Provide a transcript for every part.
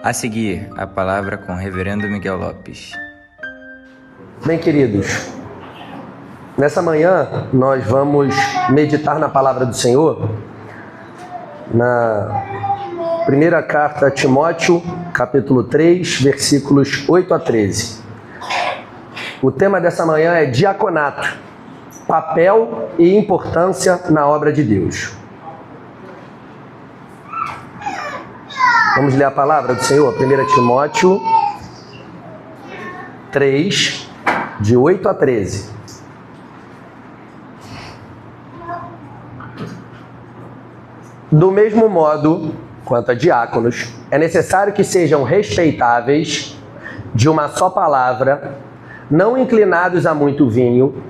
A seguir, a palavra com o reverendo Miguel Lopes. Bem, queridos, nessa manhã nós vamos meditar na palavra do Senhor, na primeira carta a Timóteo, capítulo 3, versículos 8 a 13. O tema dessa manhã é diaconato, papel e importância na obra de Deus. Vamos ler a palavra do Senhor, 1 Timóteo 3, de 8 a 13. Do mesmo modo, quanto a diáconos, é necessário que sejam respeitáveis, de uma só palavra, não inclinados a muito vinho,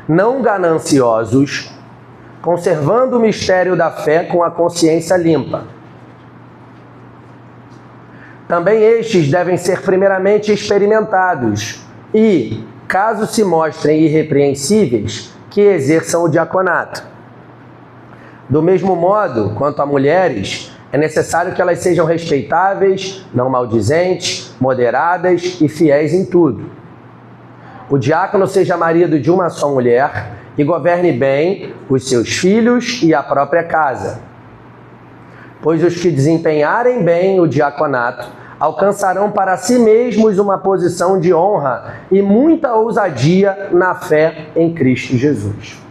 não gananciosos, conservando o mistério da fé com a consciência limpa. Também estes devem ser primeiramente experimentados e, caso se mostrem irrepreensíveis, que exerçam o diaconato. Do mesmo modo, quanto a mulheres, é necessário que elas sejam respeitáveis, não maldizentes, moderadas e fiéis em tudo. O diácono seja marido de uma só mulher e governe bem os seus filhos e a própria casa. Pois os que desempenharem bem o diaconato alcançarão para si mesmos uma posição de honra e muita ousadia na fé em Cristo Jesus.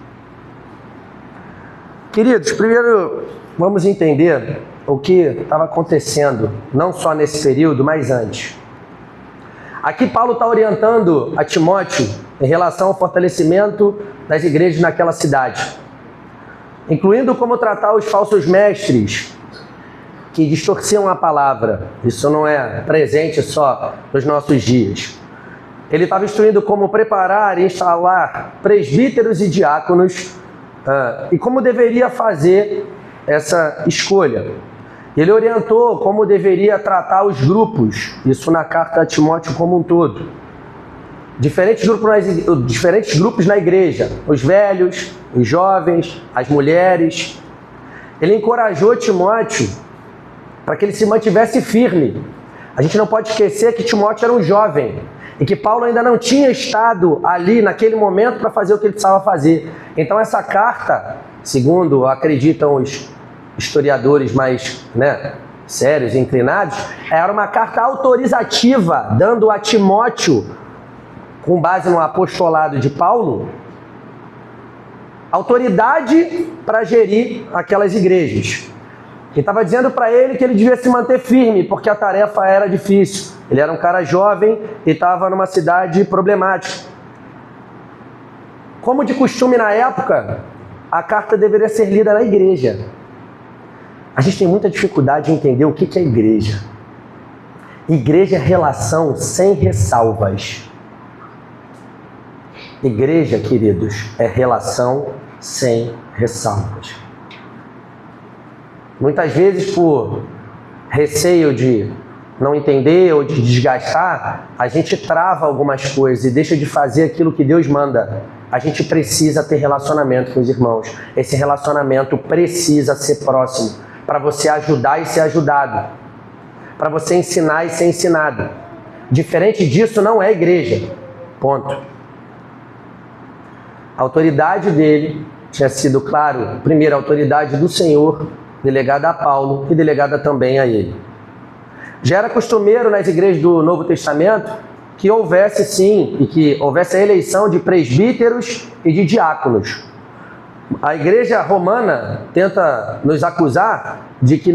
Queridos, primeiro vamos entender o que estava acontecendo, não só nesse período, mas antes. Aqui Paulo está orientando a Timóteo em relação ao fortalecimento das igrejas naquela cidade, incluindo como tratar os falsos mestres que distorciam a palavra. Isso não é presente só nos nossos dias. Ele estava instruindo como preparar e instalar presbíteros e diáconos e como deveria fazer essa escolha. Ele orientou como deveria tratar os grupos, isso na carta a Timóteo como um todo. Diferentes grupos na igreja, os velhos, os jovens, as mulheres. Ele encorajou Timóteo para que ele se mantivesse firme. A gente não pode esquecer que Timóteo era um jovem e que Paulo ainda não tinha estado ali naquele momento para fazer o que ele precisava fazer. Então essa carta, segundo acreditam os historiadores mais sérios e inclinados, era uma carta autorizativa, dando a Timóteo, com base no apostolado de Paulo, autoridade para gerir aquelas igrejas. Ele estava dizendo para ele que ele devia se manter firme, porque a tarefa era difícil. Ele era um cara jovem e estava numa cidade problemática. Como de costume na época, a carta deveria ser lida na igreja. A gente tem muita dificuldade em entender o que é igreja. Igreja é relação sem ressalvas. Igreja, queridos, é relação sem ressalvas. Muitas vezes, por receio de não entender ou de desgastar, a gente trava algumas coisas e deixa de fazer aquilo que Deus manda. A gente precisa ter relacionamento com os irmãos. Esse relacionamento precisa ser próximo, para você ajudar e ser ajudado, para você ensinar e ser ensinado. Diferente disso não é igreja. Ponto. A autoridade dele tinha sido, claro, primeiro a autoridade do Senhor, delegada a Paulo e delegada também a ele. Já era costumeiro nas igrejas do Novo Testamento que houvesse sim, e que houvesse a eleição de presbíteros e de diáconos. A igreja romana tenta nos acusar de que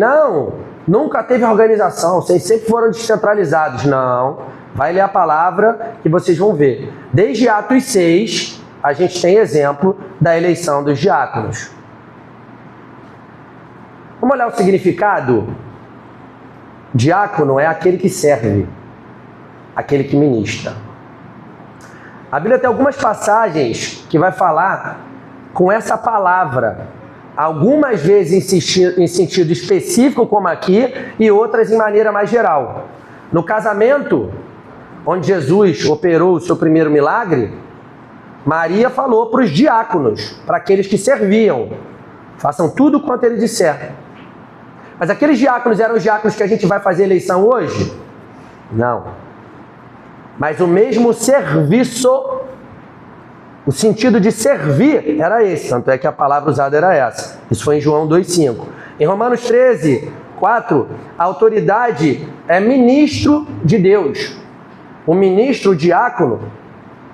nunca teve organização, vocês sempre foram descentralizados. Não, vai ler a palavra que vocês vão ver. Desde Atos 6, a gente tem exemplo da eleição dos diáconos. Vamos olhar o significado? Diácono é aquele que serve, aquele que ministra. A Bíblia tem algumas passagens que vai falar com essa palavra, algumas vezes em sentido específico, como aqui, e outras em maneira mais geral. No casamento, onde Jesus operou o seu primeiro milagre, Maria falou para os diáconos, para aqueles que serviam: façam tudo quanto ele disser. Mas aqueles diáconos eram os diáconos que a gente vai fazer eleição hoje? Não. Mas o mesmo serviço, o sentido de servir era esse, tanto é que a palavra usada era essa. Isso foi em João 2,5. Em Romanos 13:4, a autoridade é ministro de Deus. O ministro, o diácono,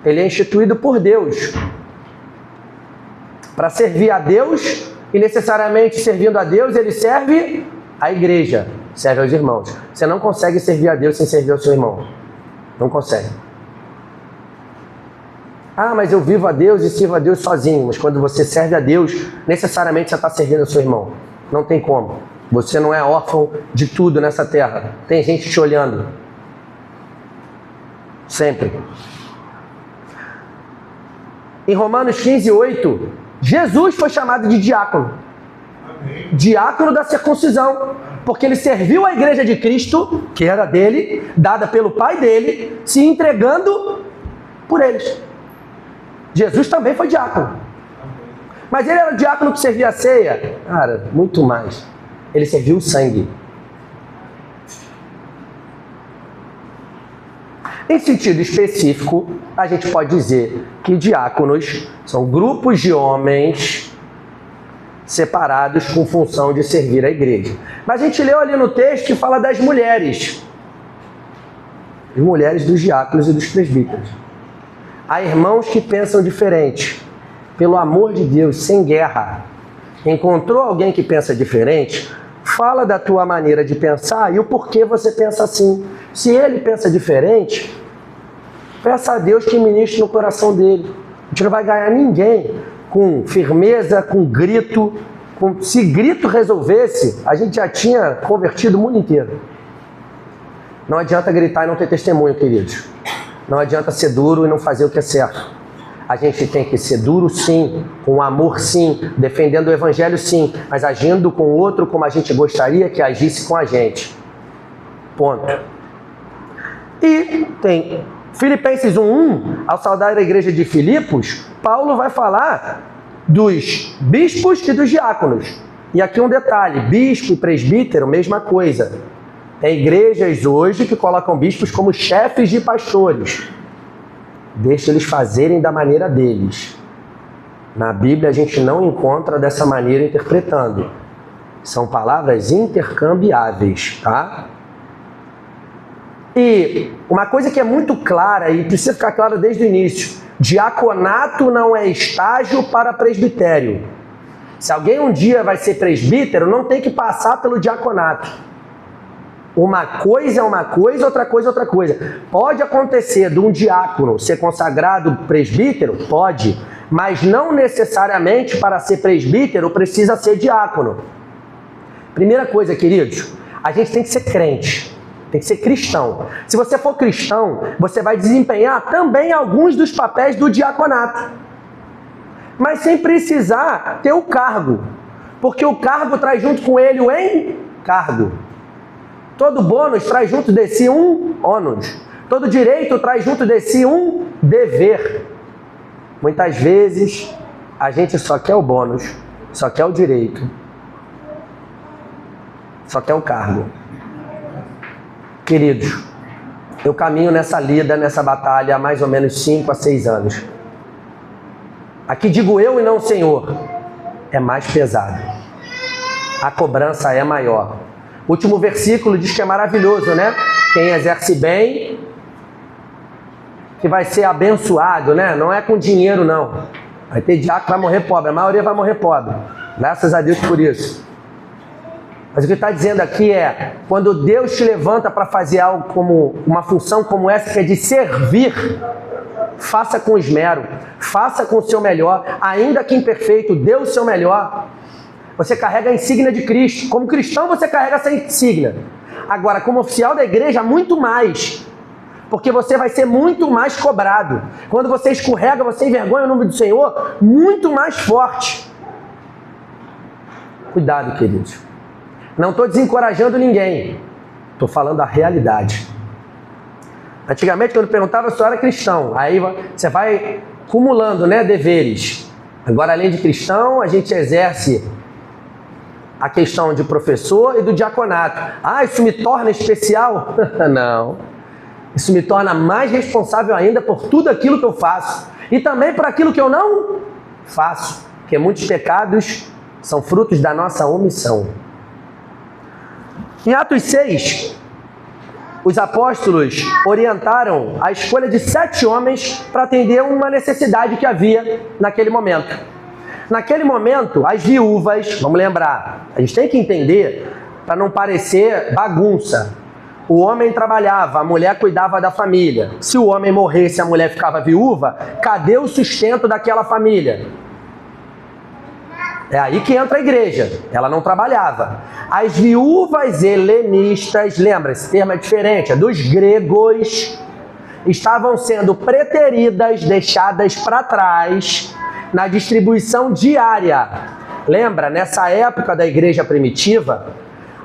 ele é instituído por Deus para servir a Deus, e necessariamente servindo a Deus, ele serve a igreja, serve aos irmãos. Você não consegue servir a Deus sem servir ao seu irmão. Não consegue. Ah, mas eu vivo a Deus e sirvo a Deus sozinho. Mas quando você serve a Deus, necessariamente você está servindo ao seu irmão. Não tem como. Você não é órfão de tudo nessa terra. Tem gente te olhando. Sempre. Em Romanos 15:8, Jesus foi chamado de diácono. Amém. Diácono da circuncisão. Porque ele serviu a igreja de Cristo, que era dele, dada pelo Pai dele, se entregando por eles. Jesus também foi diácono. Mas ele era o diácono que servia a ceia? Cara, muito mais. Ele serviu o sangue. Em sentido específico, a gente pode dizer que diáconos são grupos de homens separados com função de servir a igreja. Mas a gente leu ali no texto que fala das mulheres. As mulheres dos diáconos e dos presbíteros. Há irmãos que pensam diferente. Pelo amor de Deus, sem guerra. Encontrou alguém que pensa diferente? Fala da tua maneira de pensar e o porquê você pensa assim. Se ele pensa diferente, peça a Deus que ministre no coração dele. A gente não vai ganhar ninguém com firmeza, com grito. Se grito resolvesse, a gente já tinha convertido o mundo inteiro. Não adianta gritar e não ter testemunho, queridos. Não adianta ser duro e não fazer o que é certo. A gente tem que ser duro sim, com amor sim, defendendo o evangelho sim, mas agindo com o outro como a gente gostaria que agisse com a gente. Ponto. E tem Filipenses 1:1, ao saudar a igreja de Filipos, Paulo vai falar dos bispos e dos diáconos. E aqui um detalhe, bispo e presbítero, mesma coisa. Tem igrejas hoje que colocam bispos como chefes de pastores. Deixa eles fazerem da maneira deles. Na Bíblia a gente não encontra dessa maneira interpretando. São palavras intercambiáveis, tá? E uma coisa que é muito clara e precisa ficar clara desde o início: diaconato não é estágio para presbitério. Se alguém um dia vai ser presbítero, não tem que passar pelo diaconato. Uma coisa é uma coisa, outra coisa é outra coisa. Pode acontecer de um diácono ser consagrado presbítero? Pode. Mas não necessariamente para ser presbítero precisa ser diácono. Primeira coisa, queridos, a gente tem que ser crente. Tem que ser cristão. Se você for cristão, você vai desempenhar também alguns dos papéis do diaconato. Mas sem precisar ter o cargo. Porque o cargo traz junto com ele o encargo. Todo bônus traz junto de si um ônus. Todo direito traz junto de si um dever. Muitas vezes, a gente só quer o bônus, só quer o direito, só quer o cargo. Queridos, eu caminho nessa lida, nessa batalha há mais ou menos 5 a 6 anos. Aqui digo eu e não o Senhor. É mais pesado. A cobrança é maior. O último versículo diz que é maravilhoso, né? Quem exerce bem, que vai ser abençoado, né? Não é com dinheiro, não. Vai ter diácono que vai morrer pobre. A maioria vai morrer pobre. Graças a Deus por isso. Mas o que está dizendo aqui é, quando Deus te levanta para fazer algo como uma função como essa, que é de servir, faça com esmero, faça com o seu melhor, ainda que imperfeito, dê o seu melhor. Você carrega a insígnia de Cristo. Como cristão, você carrega essa insígnia. Agora, como oficial da igreja, muito mais. Porque você vai ser muito mais cobrado. Quando você escorrega, você envergonha o nome do Senhor, muito mais forte. Cuidado, queridos. Não estou desencorajando ninguém. Estou falando a realidade. Antigamente, quando eu perguntava se eu era cristão, aí você vai acumulando, né, deveres. Agora, além de cristão, a gente exerce a questão de professor e do diaconato. Ah, isso me torna especial? Não. Isso me torna mais responsável ainda por tudo aquilo que eu faço. E também por aquilo que eu não faço. Porque muitos pecados são frutos da nossa omissão. Em Atos 6, os apóstolos orientaram a escolha de 7 homens para atender uma necessidade que havia naquele momento. Naquele momento, as viúvas, vamos lembrar, a gente tem que entender para não parecer bagunça. O homem trabalhava, a mulher cuidava da família. Se o homem morresse e a mulher ficava viúva, cadê o sustento daquela família? É aí que entra a igreja. Ela não trabalhava. As viúvas helenistas, lembra, esse termo é diferente, é dos gregos, estavam sendo preteridas, deixadas para trás na distribuição diária. Lembra, nessa época da igreja primitiva,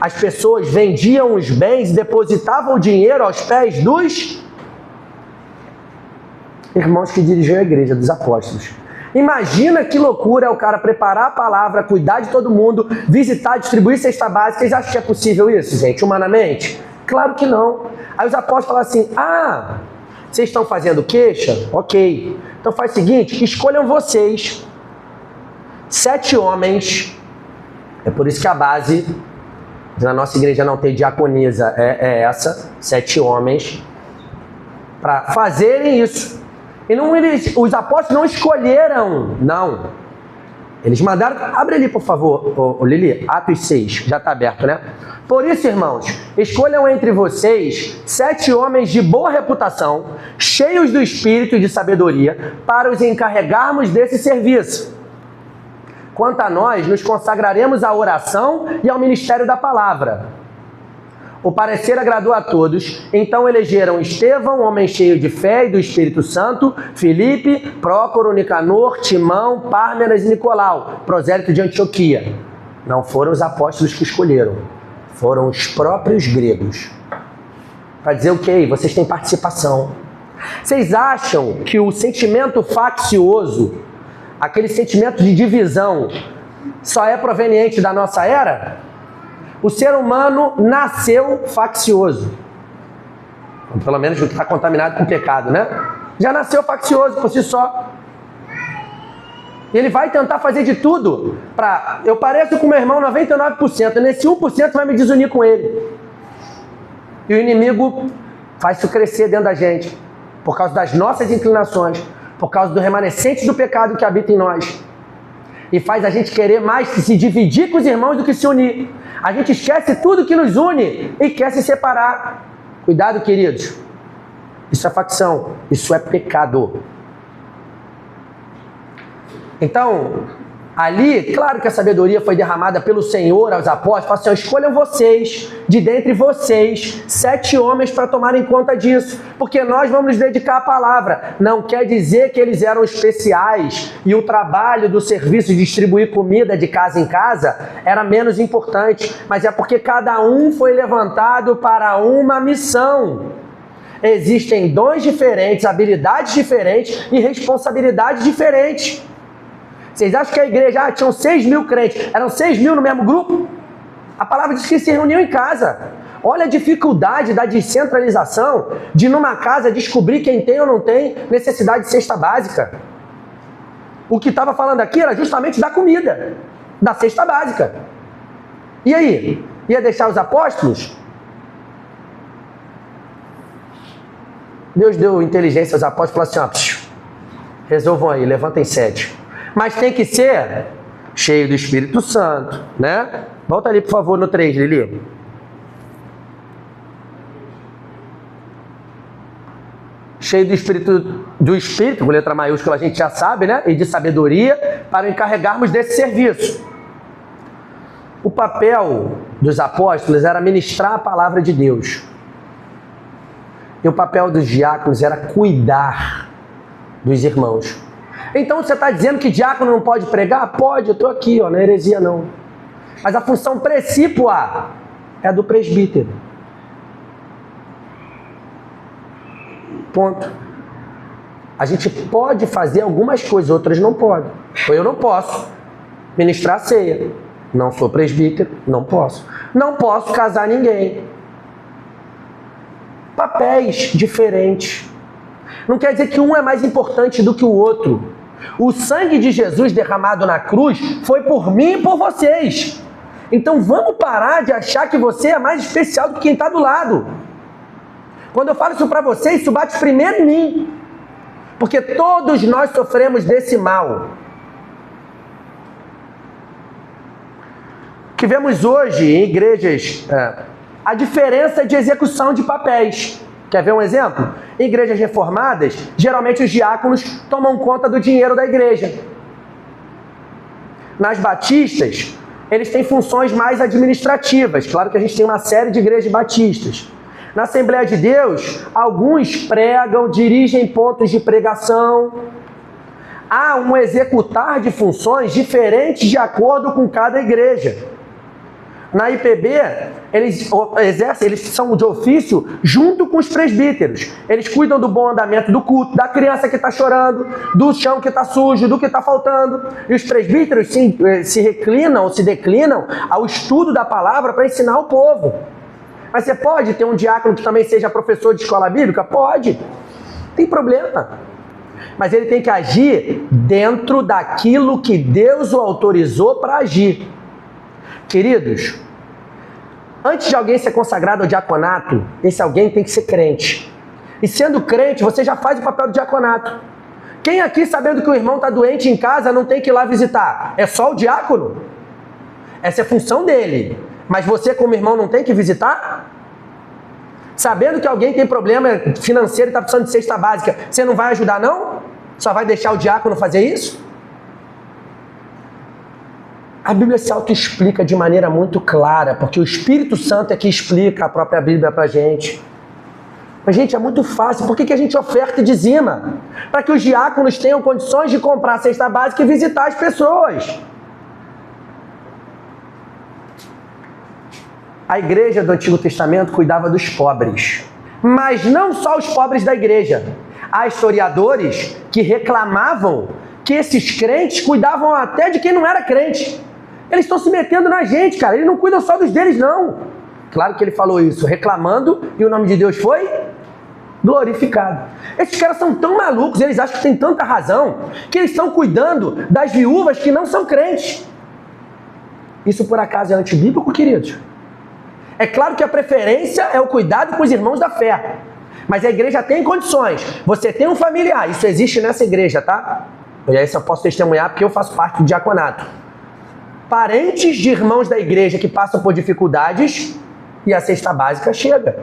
as pessoas vendiam os bens e depositavam o dinheiro aos pés dos irmãos que dirigiam a igreja, dos apóstolos. Imagina que loucura é o cara preparar a palavra, cuidar de todo mundo, visitar, distribuir cesta básica. Vocês acham que é possível isso, gente, humanamente? Claro que não. Aí os apóstolos falam assim, vocês estão fazendo queixa? Ok. Então faz o seguinte, escolham vocês 7 homens. É por isso que a base na nossa igreja não ter diaconisa é essa, 7 homens, para fazerem isso. E não, os apóstolos não escolheram, não. Eles mandaram, abre ali por favor, Lili, Atos 6, já está aberto, né? Por isso, irmãos, escolham entre vocês 7 homens de boa reputação, cheios do espírito e de sabedoria, para os encarregarmos desse serviço. Quanto a nós, nos consagraremos à oração e ao ministério da palavra. O parecer agradou a todos, então elegeram Estevão, homem cheio de fé e do Espírito Santo, Filipe, Prócoro, Nicanor, Timão, Pármenas e Nicolau, prosélito de Antioquia. Não foram os apóstolos que escolheram, foram os próprios gregos. Para dizer o quê? Vocês têm participação. Vocês acham que o sentimento faccioso, aquele sentimento de divisão, só é proveniente da nossa era? O ser humano nasceu faccioso. Pelo menos o que está contaminado com pecado, né? Já nasceu faccioso por si só. E ele vai tentar fazer de tudo para... Eu pareço com meu irmão 99%, nesse 1% vai me desunir com ele. E o inimigo faz isso crescer dentro da gente, por causa das nossas inclinações, por causa do remanescente do pecado que habita em nós. E faz a gente querer mais se dividir com os irmãos do que se unir. A gente esquece tudo que nos une e quer se separar. Cuidado, queridos. Isso é facção, isso é pecado. Então, ali, claro que a sabedoria foi derramada pelo Senhor aos apóstolos. Fala assim, escolham vocês, de dentre vocês, 7 homens para tomarem conta disso. Porque nós vamos nos dedicar à palavra. Não quer dizer que eles eram especiais e o trabalho do serviço de distribuir comida de casa em casa era menos importante. Mas é porque cada um foi levantado para uma missão. Existem dons diferentes, habilidades diferentes e responsabilidades diferentes. Vocês acham que a igreja, tinham 6 mil crentes, eram 6 mil no mesmo grupo? A palavra diz que se reuniam em casa. Olha a dificuldade da descentralização de numa casa descobrir quem tem ou não tem necessidade de cesta básica. O que estava falando aqui era justamente da comida, da cesta básica. E aí? Ia deixar os apóstolos? Deus deu inteligência aos apóstolos e falou assim, resolvam aí, levantem 7. Mas tem que ser cheio do Espírito Santo, né? Volta ali, por favor, no 3, Lili. Cheio do Espírito, com letra maiúscula a gente já sabe, né? E de sabedoria, para encarregarmos desse serviço. O papel dos apóstolos era ministrar a palavra de Deus. E o papel dos diáconos era cuidar dos irmãos. Então você está dizendo que diácono não pode pregar? Pode, eu estou aqui, não é heresia não. Mas a função precípua é a do presbítero. Ponto. A gente pode fazer algumas coisas, outras não pode. Ou eu não posso ministrar a ceia. Não sou presbítero, não posso. Não posso casar ninguém. Papéis diferentes. Não quer dizer que um é mais importante do que o outro. O sangue de Jesus derramado na cruz foi por mim e por vocês. Então vamos parar de achar que você é mais especial do que quem está do lado. Quando eu falo isso para você, isso bate primeiro em mim. Porque todos nós sofremos desse mal. Que vemos hoje em igrejas a diferença de execução de papéis. Quer ver um exemplo? Em igrejas reformadas, geralmente os diáconos tomam conta do dinheiro da igreja. Nas batistas, eles têm funções mais administrativas. Claro que a gente tem uma série de igrejas batistas. Na Assembleia de Deus, alguns pregam, dirigem pontos de pregação. Há um executar de funções diferentes de acordo com cada igreja. Na IPB, eles são de ofício junto com os presbíteros. Eles cuidam do bom andamento do culto, da criança que está chorando, do chão que está sujo, do que está faltando. E os presbíteros se reclinam ou se declinam ao estudo da palavra para ensinar o povo. Mas você pode ter um diácono que também seja professor de escola bíblica? Pode. Não tem problema. Mas ele tem que agir dentro daquilo que Deus o autorizou para agir. Queridos, antes de alguém ser consagrado ao diaconato, esse alguém tem que ser crente. E sendo crente, você já faz o papel do diaconato. Quem aqui, sabendo que o irmão está doente em casa, não tem que ir lá visitar? É só o diácono? Essa é a função dele. Mas você, como irmão, não tem que visitar? Sabendo que alguém tem problema financeiro e está precisando de cesta básica, você não vai ajudar, não? Só vai deixar o diácono fazer isso? A Bíblia se auto-explica de maneira muito clara, porque o Espírito Santo é que explica a própria Bíblia para a gente. Mas, gente, é muito fácil. Por que a gente oferta e dizima? Para que os diáconos tenham condições de comprar a cesta básica e visitar as pessoas. A igreja do Antigo Testamento cuidava dos pobres. Mas não só os pobres da igreja. Há historiadores que reclamavam que esses crentes cuidavam até de quem não era crente. Eles estão se metendo na gente, cara. Eles não cuidam só dos deles, não. Claro que ele falou isso reclamando e o nome de Deus foi glorificado. Esses caras são tão malucos, eles acham que tem tanta razão, que eles estão cuidando das viúvas que não são crentes. Isso por acaso é antibíblico, queridos? É claro que a preferência é o cuidado com os irmãos da fé. Mas a igreja tem condições. Você tem um familiar, isso existe nessa igreja, tá? E aí eu posso testemunhar porque eu faço parte do diaconato. Parentes de irmãos da igreja que passam por dificuldades e a cesta básica chega.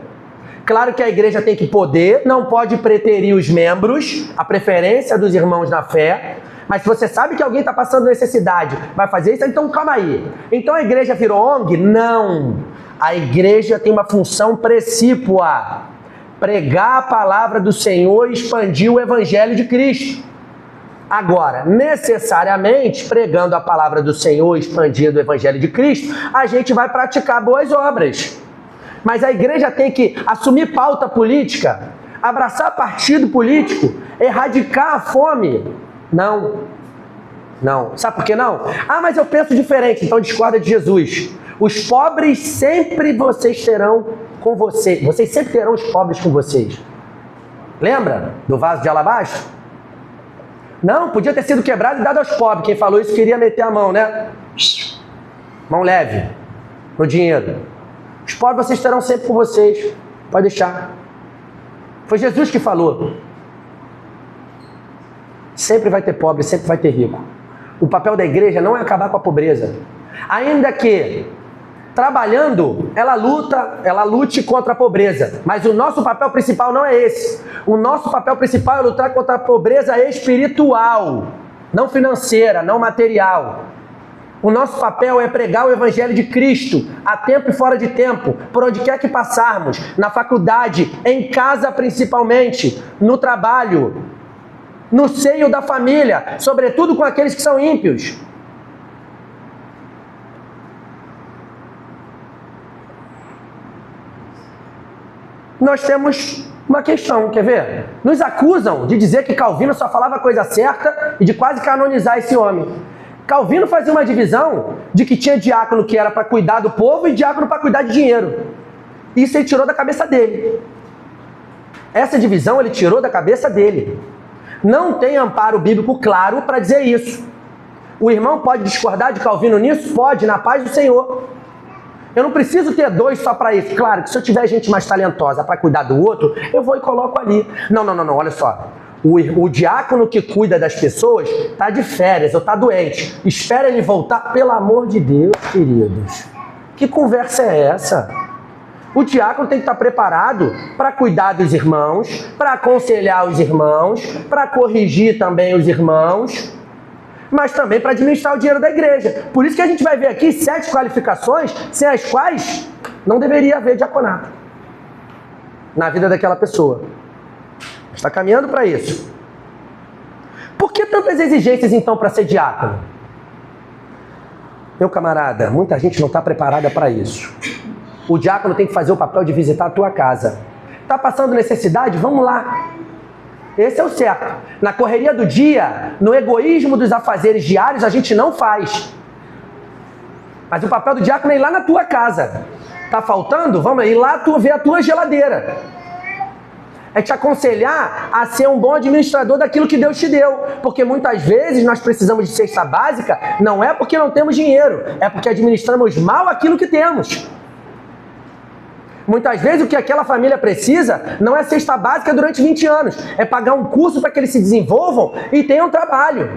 Claro que a igreja tem que poder, não pode preterir os membros, a preferência dos irmãos na fé. Mas se você sabe que alguém está passando necessidade, vai fazer isso, então calma aí. Então a igreja virou ONG? Não. A igreja tem uma função precípua. Pregar a palavra do Senhor e expandir o evangelho de Cristo. Agora, necessariamente, pregando a palavra do Senhor e expandindo o evangelho de Cristo, a gente vai praticar boas obras. Mas a igreja tem que assumir pauta política, abraçar partido político, erradicar a fome. Não. Não. Sabe por que não? Ah, mas eu penso diferente, então discorda de Jesus. Os pobres sempre vocês terão com vocês. Vocês sempre terão os pobres com vocês. Lembra do vaso de alabastro? Não, podia ter sido quebrado e dado aos pobres. Quem falou isso queria meter a mão, né? Mão leve no dinheiro. Os pobres vocês terão sempre com vocês. Pode deixar. Foi Jesus que falou. Sempre vai ter pobre, sempre vai ter rico. O papel da igreja não é acabar com a pobreza. Ainda que, trabalhando, ela lute contra a pobreza. Mas o nosso papel principal não é esse. O nosso papel principal é lutar contra a pobreza espiritual, não financeira, não material. O nosso papel é pregar o evangelho de Cristo, a tempo e fora de tempo, por onde quer que passarmos, na faculdade, em casa principalmente, no trabalho, no seio da família, sobretudo com aqueles que são ímpios. Nós temos uma questão, quer ver? Nos acusam de dizer que Calvino só falava a coisa certa e de quase canonizar esse homem. Calvino fazia uma divisão de que tinha diácono que era para cuidar do povo e diácono para cuidar de dinheiro. Isso ele tirou da cabeça dele. Essa divisão ele tirou da cabeça dele. Não tem amparo bíblico claro para dizer isso. O irmão pode discordar de Calvino nisso? Pode, na paz do Senhor. Eu não preciso ter dois só para isso. Claro que se eu tiver gente mais talentosa para cuidar do outro, eu vou e coloco ali. Não, olha só. O diácono que cuida das pessoas está de férias ou está doente. Espera ele voltar. Pelo amor de Deus, queridos. Que conversa é essa? O diácono tem que estar preparado para cuidar dos irmãos, para aconselhar os irmãos, para corrigir também os irmãos, mas também para administrar o dinheiro da igreja. Por isso que a gente vai ver aqui 7 qualificações, sem as quais não deveria haver diaconato na vida daquela pessoa. Está caminhando para isso. Por que tantas exigências, então, para ser diácono? Meu camarada, muita gente não está preparada para isso. O diácono tem que fazer o papel de visitar a tua casa. Está passando necessidade? Vamos lá. Esse é o certo. Na correria do dia, no egoísmo dos afazeres diários, a gente não faz. Mas o papel do diácono é ir lá na tua casa. Tá faltando? Vamos ir lá ver a tua geladeira. É te aconselhar a ser um bom administrador daquilo que Deus te deu. Porque muitas vezes nós precisamos de cesta básica, não é porque não temos dinheiro, é porque administramos mal aquilo que temos. Muitas vezes o que aquela família precisa não é cesta básica durante 20 anos. É pagar um curso para que eles se desenvolvam e tenham trabalho.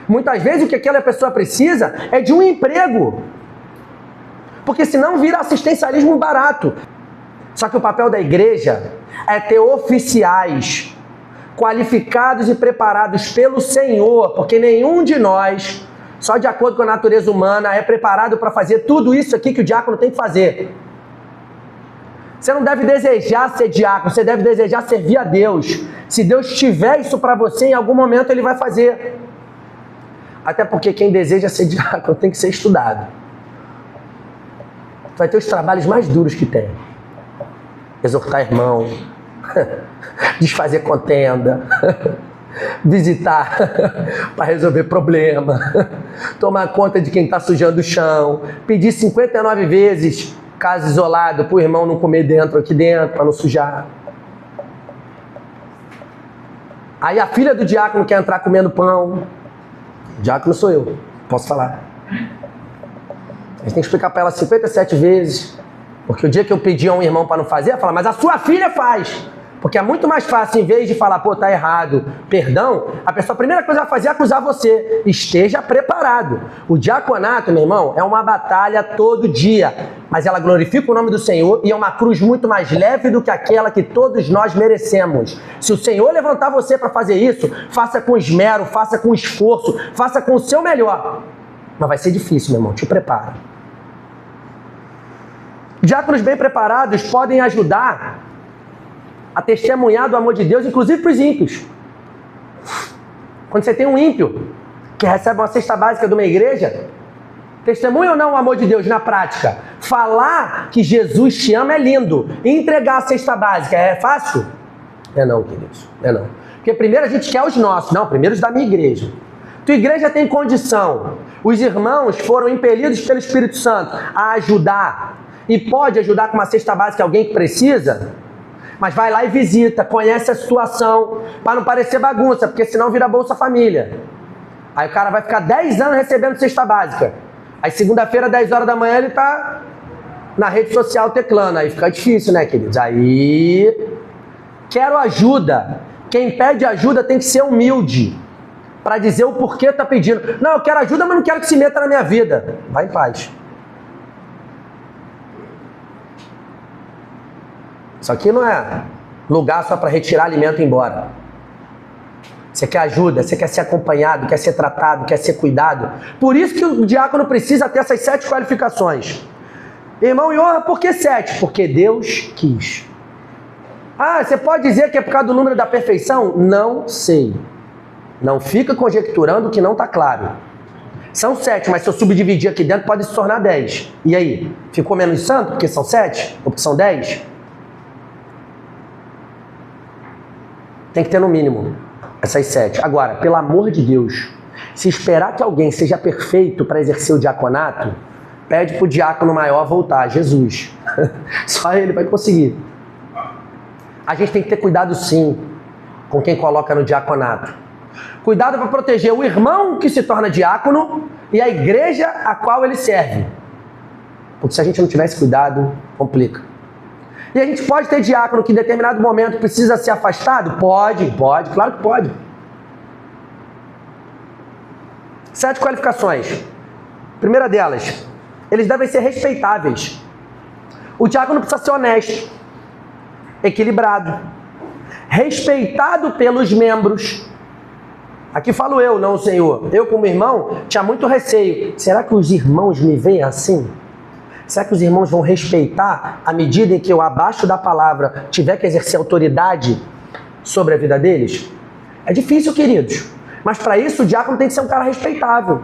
Muitas vezes o que aquela pessoa precisa é de um emprego. Porque senão vira assistencialismo barato. Só que o papel da igreja é ter oficiais qualificados e preparados pelo Senhor. Porque nenhum de nós, só de acordo com a natureza humana, é preparado para fazer tudo isso aqui que o diácono tem que fazer. Você não deve desejar ser diácono, você deve desejar servir a Deus. Se Deus tiver isso para você, em algum momento Ele vai fazer. Até porque quem deseja ser diácono tem que ser estudado. Vai ter os trabalhos mais duros que tem. Exortar irmão, desfazer contenda, visitar para resolver problema, tomar conta de quem está sujando o chão, pedir 59 vezes... caso isolado, para o irmão não comer aqui dentro, para não sujar. Aí a filha do diácono quer entrar comendo pão. Diácono sou eu, posso falar. A gente tem que explicar para ela 57 vezes. Porque o dia que eu pedi a um irmão para não fazer, ela fala, mas a sua filha faz. Porque é muito mais fácil, em vez de falar, pô, tá errado, perdão, a pessoa, a primeira coisa que vai fazer é acusar você. Esteja preparado. O diaconato, meu irmão, é uma batalha todo dia. Mas ela glorifica o nome do Senhor e é uma cruz muito mais leve do que aquela que todos nós merecemos. Se o Senhor levantar você para fazer isso, faça com esmero, faça com esforço, faça com o seu melhor. Mas vai ser difícil, meu irmão, te prepara. Diáconos bem preparados podem ajudar a testemunhar do amor de Deus, inclusive para os ímpios. Quando você tem um ímpio que recebe uma cesta básica de uma igreja, testemunha ou não o amor de Deus na prática? Falar que Jesus te ama é lindo. E entregar a cesta básica é fácil? É não, queridos. É não. Porque primeiro a gente quer os nossos. Não, primeiro os da minha igreja. Tua igreja tem condição. Os irmãos foram impelidos pelo Espírito Santo a ajudar. E pode ajudar com uma cesta básica alguém que precisa? Mas vai lá e visita, conhece a situação, para não parecer bagunça, porque senão vira Bolsa Família. Aí o cara vai ficar 10 anos recebendo cesta básica. Aí segunda-feira, 10 horas da manhã, ele tá na rede social teclando. Aí fica difícil, né, queridos? Aí, quero ajuda. Quem pede ajuda tem que ser humilde, para dizer o porquê tá pedindo. Não, eu quero ajuda, mas não quero que se meta na minha vida. Vai em paz. Isso aqui não é lugar só para retirar alimento e ir embora. Você quer ajuda, você quer ser acompanhado, quer ser tratado, quer ser cuidado. Por isso que o diácono precisa ter essas 7 qualificações. Irmão e honra, por que 7? Porque Deus quis. Ah, você pode dizer que é por causa do número da perfeição? Não sei. Não fica conjecturando o que não está claro. São 7, mas se eu subdividir aqui dentro pode se tornar 10. E aí? Ficou menos santo porque são 7? Ou porque são 10? Tem que ter no mínimo essas 7. Agora, pelo amor de Deus, Se esperar que alguém seja perfeito para exercer o diaconato, pede para o diácono maior voltar, Jesus. Só ele vai conseguir. A gente tem que ter cuidado sim com quem coloca no diaconato. Cuidado para proteger o irmão que se torna diácono e a igreja a qual ele serve. Porque se a gente não tivesse cuidado, complica. E a gente pode ter diácono que em determinado momento precisa ser afastado? Pode, claro que pode. 7 qualificações. Primeira delas, eles devem ser respeitáveis. O diácono precisa ser honesto, equilibrado, respeitado pelos membros. Aqui falo eu, não o Senhor. Eu, como irmão, tinha muito receio. Será que os irmãos me veem assim? Será que os irmãos vão respeitar à medida em que eu, abaixo da palavra, tiver que exercer autoridade sobre a vida deles? É difícil, queridos. Mas para isso o diácono tem que ser um cara respeitável.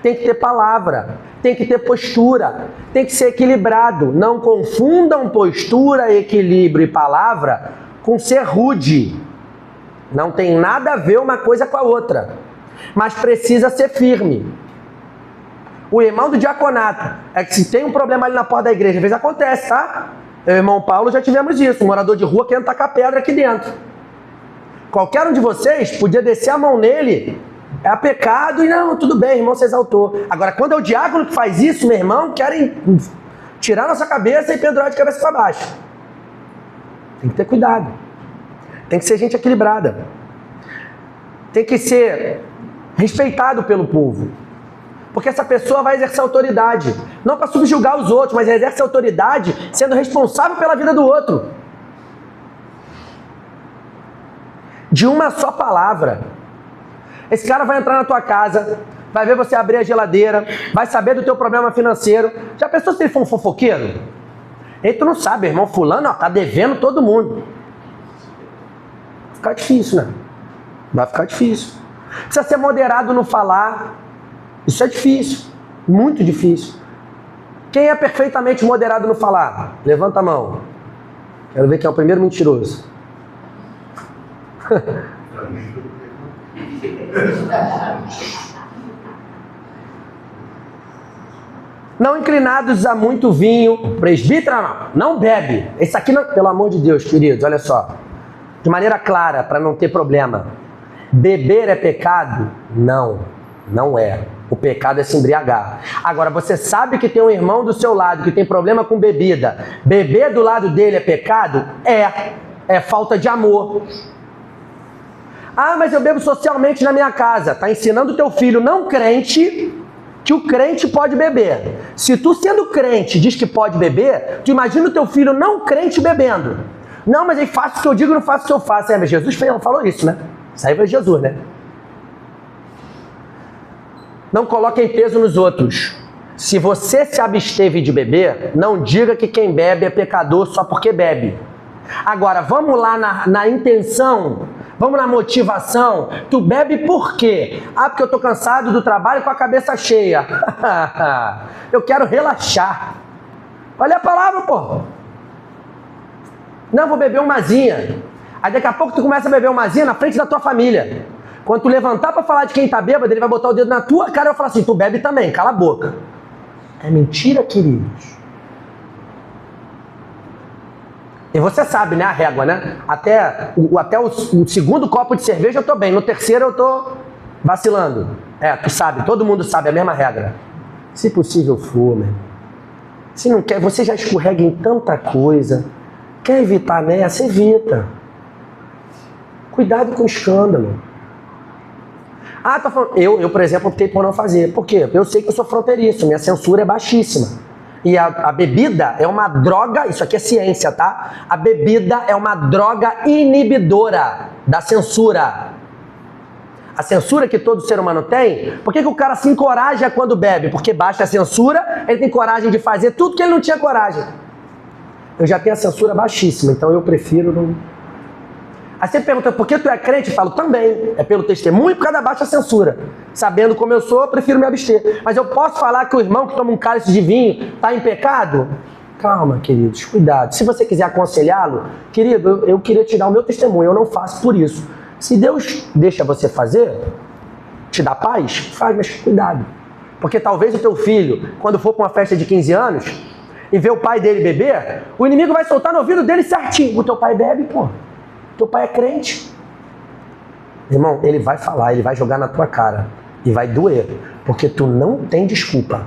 Tem que ter palavra, tem que ter postura, tem que ser equilibrado. Não confundam postura, equilíbrio e palavra com ser rude. Não tem nada a ver uma coisa com a outra. Mas precisa ser firme. O irmão do diaconato, é que se tem um problema ali na porta da igreja, às vezes acontece, tá? Eu e o irmão Paulo já tivemos isso, um morador de rua querendo tacar pedra aqui dentro. Qualquer um de vocês podia descer a mão nele, é pecado e não, tudo bem, irmão se exaltou. Agora, quando é o diácono que faz isso, meu irmão, querem tirar nossa cabeça e pendurar de cabeça para baixo. Tem que ter cuidado. Tem que ser gente equilibrada. Tem que ser respeitado pelo povo. Porque essa pessoa vai exercer autoridade. Não para subjugar os outros, mas exerce autoridade sendo responsável pela vida do outro. De uma só palavra. Esse cara vai entrar na tua casa, vai ver você abrir a geladeira, vai saber do teu problema financeiro. Já pensou se ele for um fofoqueiro? Ele tu não sabe, irmão fulano, ó, tá devendo todo mundo. Vai ficar difícil, né? Vai ficar difícil. Precisa ser moderado no falar. Isso é difícil, muito difícil. Quem é perfeitamente moderado no falar? Levanta a mão. Quero ver quem é o primeiro mentiroso. Não inclinados a muito vinho. Presbítero não bebe. Esse aqui não, pelo amor de Deus, queridos, olha só. De maneira clara, para não ter problema. Beber é pecado? Não, não é. O pecado é se embriagar. Agora, você sabe que tem um irmão do seu lado que tem problema com bebida. Beber do lado dele é pecado? É falta de amor. Ah, mas eu bebo socialmente na minha casa. Está ensinando o teu filho não crente que o crente pode beber. Se tu, sendo crente, diz que pode beber, tu imagina o teu filho não crente bebendo. Não, mas eu faço o que eu digo, não faço o que eu faço. Mas Jesus falou isso, né? Isso aí foi Jesus, né? Não coloquem peso nos outros. Se você se absteve de beber, não diga que quem bebe é pecador só porque bebe. Agora, vamos lá na intenção, vamos na motivação. Tu bebe por quê? Ah, porque eu tô cansado do trabalho com a cabeça cheia. Eu quero relaxar. Olha a palavra, pô. Não, vou beber umazinha. Aí daqui a pouco tu começa a beber umazinha na frente da tua família. Quando tu levantar para falar de quem tá bêbado, ele vai botar o dedo na tua cara e vai falar assim, tu bebe também, cala a boca. É mentira, queridos. E você sabe, né, a régua, né? Até o segundo copo de cerveja eu tô bem, no terceiro eu tô vacilando. Tu sabe, todo mundo sabe a mesma regra. Se possível for, meu. Se não quer, você já escorrega em tanta coisa. Quer evitar nessa? Evita. Cuidado com o escândalo. Ah, tá falando. Eu, por exemplo, optei por não fazer. Por quê? Eu sei que eu sou fronteiriço, minha censura é baixíssima. E a bebida é uma droga, isso aqui é ciência, tá? A bebida é uma droga inibidora da censura. A censura que todo ser humano tem, por que o cara se encoraja quando bebe? Porque baixa a censura, ele tem coragem de fazer tudo que ele não tinha coragem. Eu já tenho a censura baixíssima, então eu prefiro não... Aí você pergunta, por que tu é crente? Eu falo, também. É pelo testemunho e por causa da baixa censura. Sabendo como eu sou, eu prefiro me abster. Mas eu posso falar que o irmão que toma um cálice de vinho está em pecado? Calma, queridos, cuidado. Se você quiser aconselhá-lo, querido, eu queria te dar o meu testemunho, eu não faço por isso. Se Deus deixa você fazer, te dá paz? Faz, mas cuidado. Porque talvez o teu filho, quando for para uma festa de 15 anos e ver o pai dele beber, o inimigo vai soltar no ouvido dele certinho. O teu pai bebe, pô. Teu pai é crente. Irmão, ele vai falar, ele vai jogar na tua cara. E vai doer. Porque tu não tem desculpa.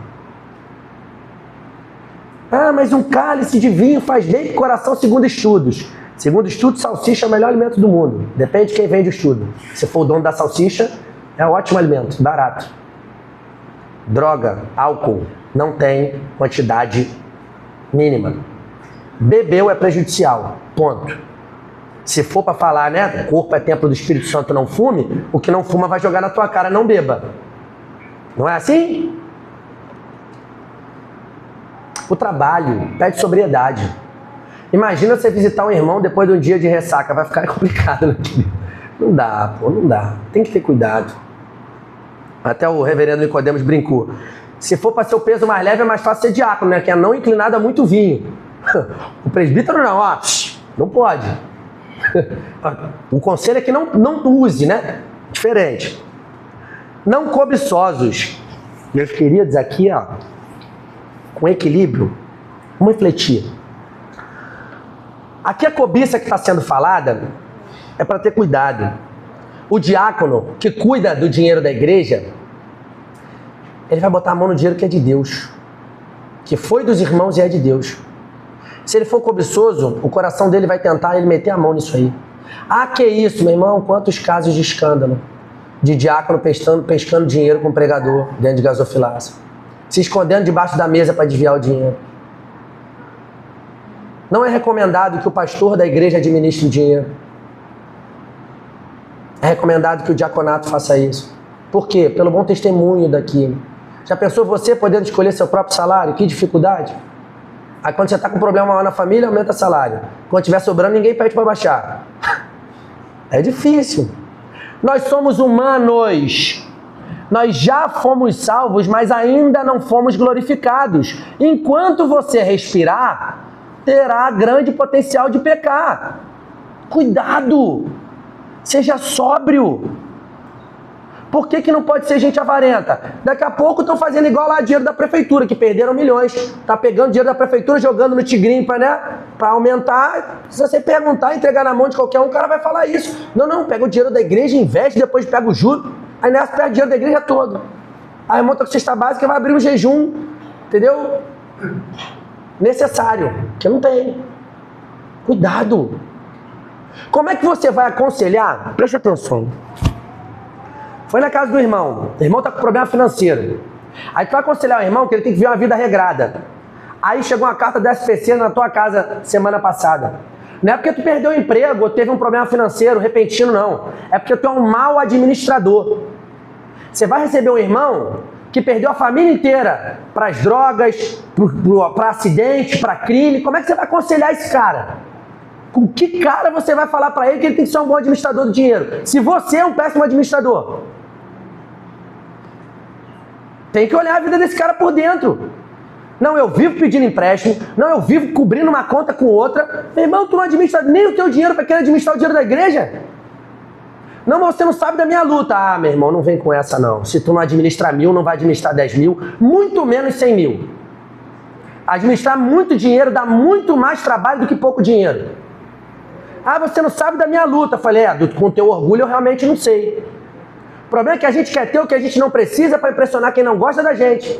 Ah, mas um cálice de vinho faz bem pro coração segundo estudos. Segundo estudos, salsicha é o melhor alimento do mundo. Depende de quem vende o estudo. Se for o dono da salsicha, é um ótimo alimento, barato. Droga, álcool, não tem quantidade mínima. Bebeu é prejudicial, ponto. Se for para falar, né, o corpo é templo do Espírito Santo, não fume, o que não fuma vai jogar na tua cara, não beba. Não é assim? O trabalho pede sobriedade. Imagina você visitar um irmão depois de um dia de ressaca, vai ficar complicado, né? Não dá, pô, não dá. Tem que ter cuidado. Até o reverendo Nicodemos brincou. Se for para ser o peso mais leve, é mais fácil ser diácono, né? Que é não inclinado a muito vinho. O presbítero não, ó, não pode. O conselho é que não use, né? Diferente. Não cobiçosos. Meus queridos, aqui, ó, com equilíbrio, vamos refletir. Aqui a cobiça que está sendo falada é para ter cuidado. O diácono que cuida do dinheiro da igreja, ele vai botar a mão no dinheiro que é de Deus, que foi dos irmãos e é de Deus. Se ele for cobiçoso, o coração dele vai tentar ele meter a mão nisso aí. Ah, que isso, meu irmão, quantos casos de escândalo, de diácono pescando dinheiro com pregador dentro de gasofilaça, se escondendo debaixo da mesa para desviar o dinheiro. Não é recomendado que o pastor da igreja administre o dinheiro. É recomendado que o diaconato faça isso. Por quê? Pelo bom testemunho daquilo. Já pensou você podendo escolher seu próprio salário? Que dificuldade. Aí quando você está com problema lá na família, aumenta o salário. Quando estiver sobrando, ninguém pede para baixar. É difícil. Nós somos humanos. Nós já fomos salvos, mas ainda não fomos glorificados. Enquanto você respirar, terá grande potencial de pecar. Cuidado! Seja sóbrio. Por que não pode ser gente avarenta? Daqui a pouco estão fazendo igual lá dinheiro da prefeitura, que perderam milhões. Tá pegando dinheiro da prefeitura, jogando no tigrinho para aumentar. Se você perguntar, entregar na mão de qualquer um, o cara vai falar isso. Não, pega o dinheiro da igreja, investe, depois pega o juro. Aí nessa pega o dinheiro da igreja todo. Aí monta com cesta básica e vai abrir um jejum. Entendeu? Necessário, que não tem. Cuidado. Como é que você vai aconselhar? Preste atenção. Foi na casa do irmão. O irmão está com problema financeiro. Aí tu vai aconselhar o irmão que ele tem que viver uma vida regrada. Aí chegou uma carta da SPC na tua casa semana passada. Não é porque tu perdeu o emprego ou teve um problema financeiro repentino, não. É porque tu é um mau administrador. Você vai receber um irmão que perdeu a família inteira para as drogas, para acidente, para crime. Como é que você vai aconselhar esse cara? Com que cara você vai falar para ele que ele tem que ser um bom administrador do dinheiro? Se você é um péssimo administrador. Tem que olhar a vida desse cara por dentro. Não, eu vivo pedindo empréstimo. Não, eu vivo cobrindo uma conta com outra. Meu irmão, tu não administra nem o teu dinheiro para querer administrar o dinheiro da igreja? Não, mas você não sabe da minha luta. Ah, meu irmão, não vem com essa não. Se tu não administrar 1.000, não vai administrar 10.000. Muito menos 100.000. Administrar muito dinheiro dá muito mais trabalho do que pouco dinheiro. Ah, você não sabe da minha luta. Eu falei, com teu orgulho eu realmente não sei. O problema é que a gente quer ter o que a gente não precisa para impressionar quem não gosta da gente.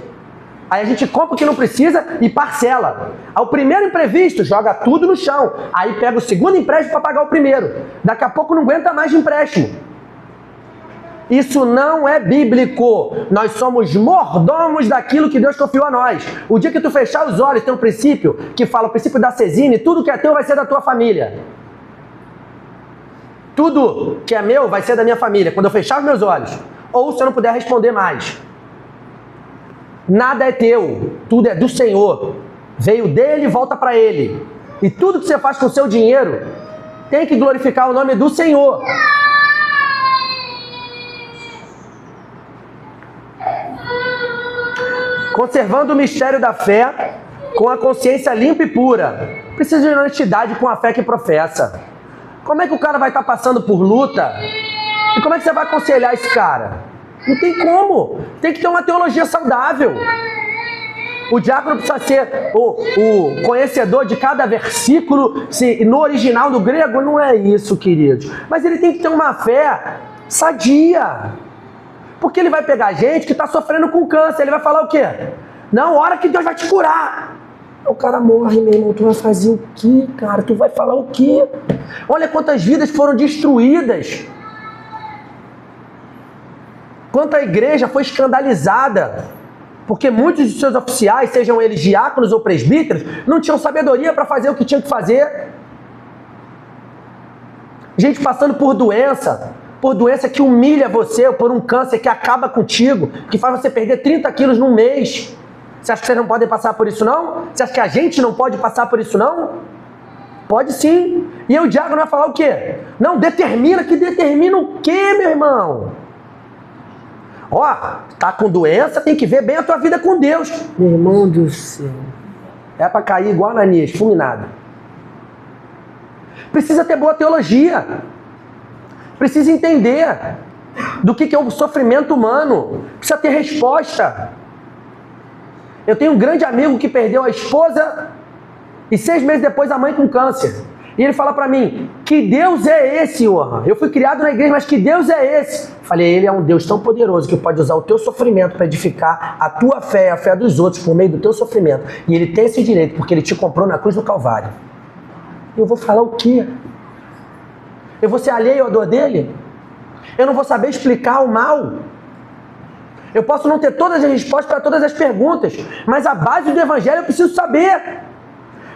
Aí a gente compra o que não precisa e parcela. Ao primeiro imprevisto, joga tudo no chão. Aí pega o segundo empréstimo para pagar o primeiro. Daqui a pouco não aguenta mais de empréstimo. Isso não é bíblico. Nós somos mordomos daquilo que Deus confiou a nós. O dia que tu fechar os olhos, tem um princípio que fala, o princípio da Cesine, tudo que é teu vai ser da tua família. Tudo que é meu vai ser da minha família, quando eu fechar os meus olhos. Ou se eu não puder responder mais. Nada é teu, tudo é do Senhor. Veio dele e volta para ele. E tudo que você faz com o seu dinheiro tem que glorificar o nome do Senhor. Conservando o mistério da fé com a consciência limpa e pura. Precisa de honestidade com a fé que professa. Como é que o cara vai estar passando por luta? E como é que você vai aconselhar esse cara? Não tem como. Tem que ter uma teologia saudável. O diácono precisa ser o conhecedor de cada versículo. No original, no grego, não é isso, queridos. Mas ele tem que ter uma fé sadia. Porque ele vai pegar gente que está sofrendo com câncer. Ele vai falar o quê? Não, ora que Deus vai te curar. O cara morre, meu irmão. Tu vai fazer o quê, cara? Tu vai falar o quê? Olha quantas vidas foram destruídas. Quanta igreja foi escandalizada. Porque muitos de seus oficiais, sejam eles diáconos ou presbíteros, não tinham sabedoria para fazer o que tinham que fazer. Gente passando por doença que humilha você, ou por um câncer que acaba contigo, que faz você perder 30 quilos num mês. Você acha que vocês não podem passar por isso, não? Você acha que a gente não pode passar por isso, não? Pode sim. E aí o diácono vai falar o quê? Não, determina o quê, meu irmão? Ó, tá com doença, tem que ver bem a tua vida com Deus. Meu irmão do céu. É para cair igual Ananias, fulminado. Precisa ter boa teologia. Precisa entender do que é o sofrimento humano. Precisa ter resposta. Eu tenho um grande amigo que perdeu a esposa e 6 meses depois a mãe com câncer. E ele fala para mim, que Deus é esse, Johan? Eu fui criado na igreja, mas que Deus é esse? Falei, ele é um Deus tão poderoso que pode usar o teu sofrimento para edificar a tua fé, a fé dos outros, por meio do teu sofrimento. E ele tem esse direito, porque ele te comprou na cruz do Calvário. Eu vou falar o quê? Eu vou ser alheio à dor dele? Eu não vou saber explicar o mal? Eu posso não ter todas as respostas para todas as perguntas, mas a base do evangelho eu preciso saber.